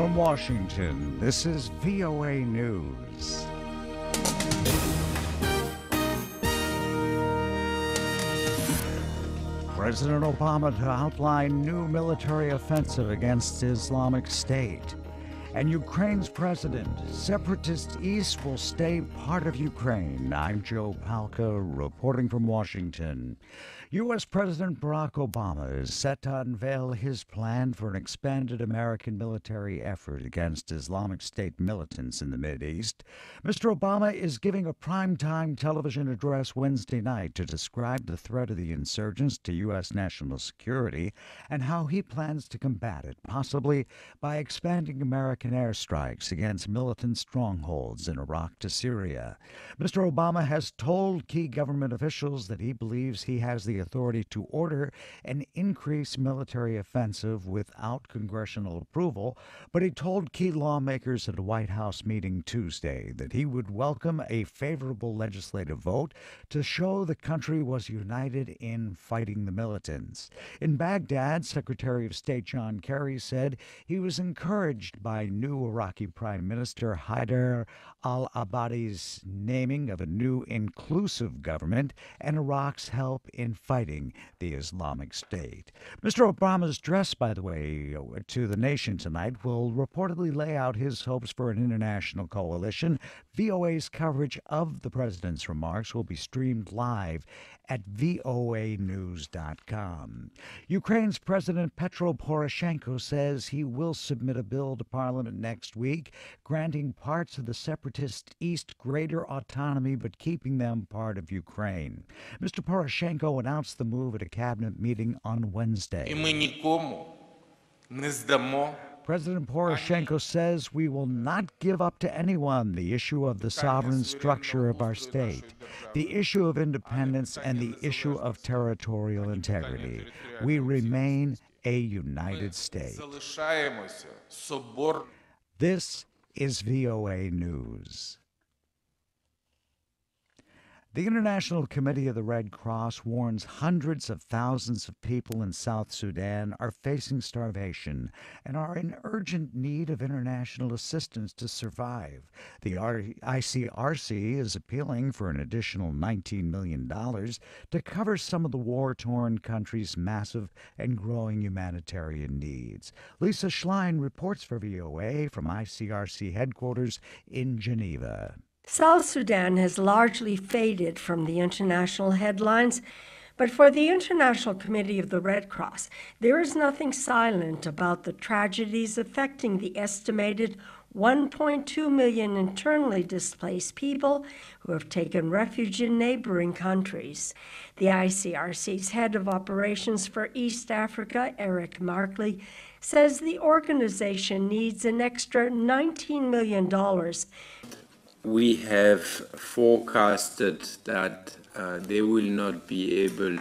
From Washington, this is VOA News. President Obama to outline new military offensive against Islamic State. And Ukraine's president, separatist East will stay part of Ukraine. I'm Joe Palca reporting from Washington. U.S. President Barack Obama is set to unveil his plan for an expanded American military effort against Islamic State militants in the Mideast. Mr. Obama is giving a primetime television address Wednesday night to describe the threat of the insurgents to U.S. national security and how he plans to combat it, possibly by expanding American airstrikes against militant strongholds in Iraq to Syria. Mr. Obama has told key government officials that he believes he has the authority to order an increased military offensive without congressional approval, but he told key lawmakers at a White House meeting Tuesday that he would welcome a favorable legislative vote to show the country was united in fighting the militants. In Baghdad, Secretary of State John Kerry said he was encouraged by new Iraqi Prime Minister Haider al-Abadi's naming of a new inclusive government and Iraq's help in fighting the Islamic State. Mr. Obama's address, by the way, to the nation tonight will reportedly lay out his hopes for an international coalition. VOA's coverage of the president's remarks will be streamed live at voanews.com. Ukraine's President Petro Poroshenko says he will submit a bill to Parliament next week, granting parts of the separatist East greater autonomy but keeping them part of Ukraine. Mr. Poroshenko announced the move at a cabinet meeting on Wednesday. President Poroshenko says we will not give up to anyone the issue of the sovereign structure of our state, the issue of independence, and the issue of territorial integrity. We remain a united state. This is VOA News. The International Committee of the Red Cross warns hundreds of thousands of people in South Sudan are facing starvation and are in urgent need of international assistance to survive. The ICRC is appealing for an additional $19 million to cover some of the war-torn country's massive and growing humanitarian needs. Lisa Schlein reports for VOA from ICRC headquarters in Geneva. South Sudan has largely faded from the international headlines, but for the International Committee of the Red Cross, there is nothing silent about the tragedies affecting the estimated 1.2 million internally displaced people who have taken refuge in neighboring countries. The ICRC's head of operations for East Africa, Eric Markley, says the organization needs an extra $19 million. We have forecasted that they will not be able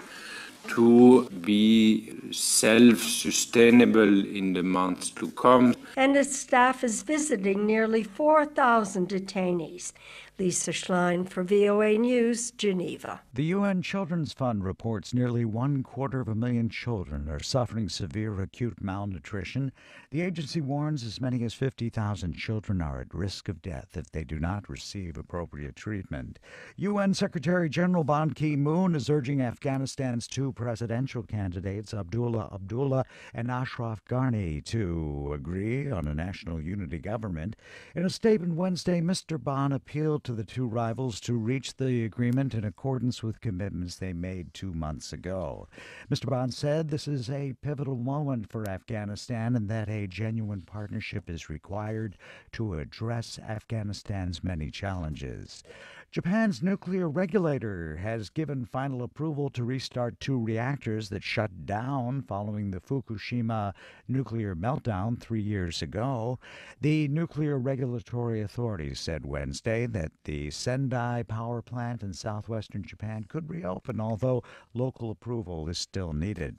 to be self-sustainable in the months to come. And its staff is visiting nearly 4,000 detainees. Lisa Schlein for VOA News, Geneva. The UN Children's Fund reports nearly 250,000 children are suffering severe acute malnutrition. The agency warns as many as 50,000 children are at risk of death if they do not receive appropriate treatment. UN Secretary General Ban Ki-moon is urging Afghanistan's two presidential candidates, Abdullah Abdullah and Ashraf Ghani, to agree on a national unity government. In a statement Wednesday, Mr. Ban appealed to the two rivals to reach the agreement in accordance with commitments they made 2 months ago. Mr. Ban said this is a pivotal moment for Afghanistan and that a genuine partnership is required to address Afghanistan's many challenges. Japan's nuclear regulator has given final approval to restart 2 reactors that shut down following the Fukushima nuclear meltdown 3 years ago. The Nuclear Regulatory Authority said Wednesday that the Sendai power plant in southwestern Japan could reopen, although local approval is still needed.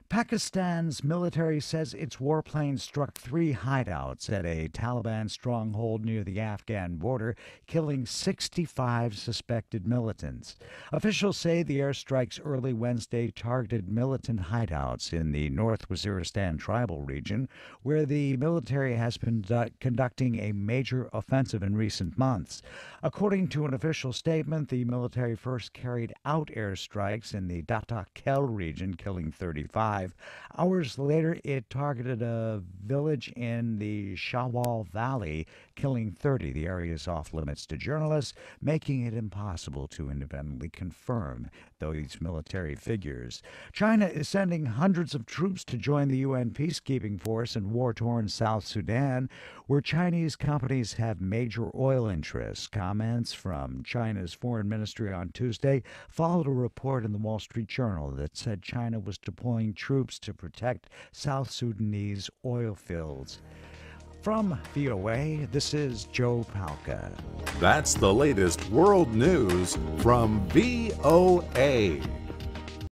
Pakistan's military says its warplanes struck 3 hideouts at a Taliban stronghold near the Afghan border, killing 65 5 suspected militants. Officials say the airstrikes early Wednesday targeted militant hideouts in the North Waziristan tribal region, where the military has been conducting a major offensive in recent months. According to an official statement, the military first carried out airstrikes in the Data Kel region, killing 35. Hours later, it targeted a village in the Shawal Valley, killing 30. The area is off limits to journalists, making it impossible to independently confirm these military figures. China is sending hundreds of troops to join the UN peacekeeping force in war-torn South Sudan, where Chinese companies have major oil interests. Comments from China's foreign ministry on Tuesday followed a report in the Wall Street Journal that said China was deploying troops to protect South Sudanese oil fields. From VOA, this is Joe Palca. That's the latest world news from VOA.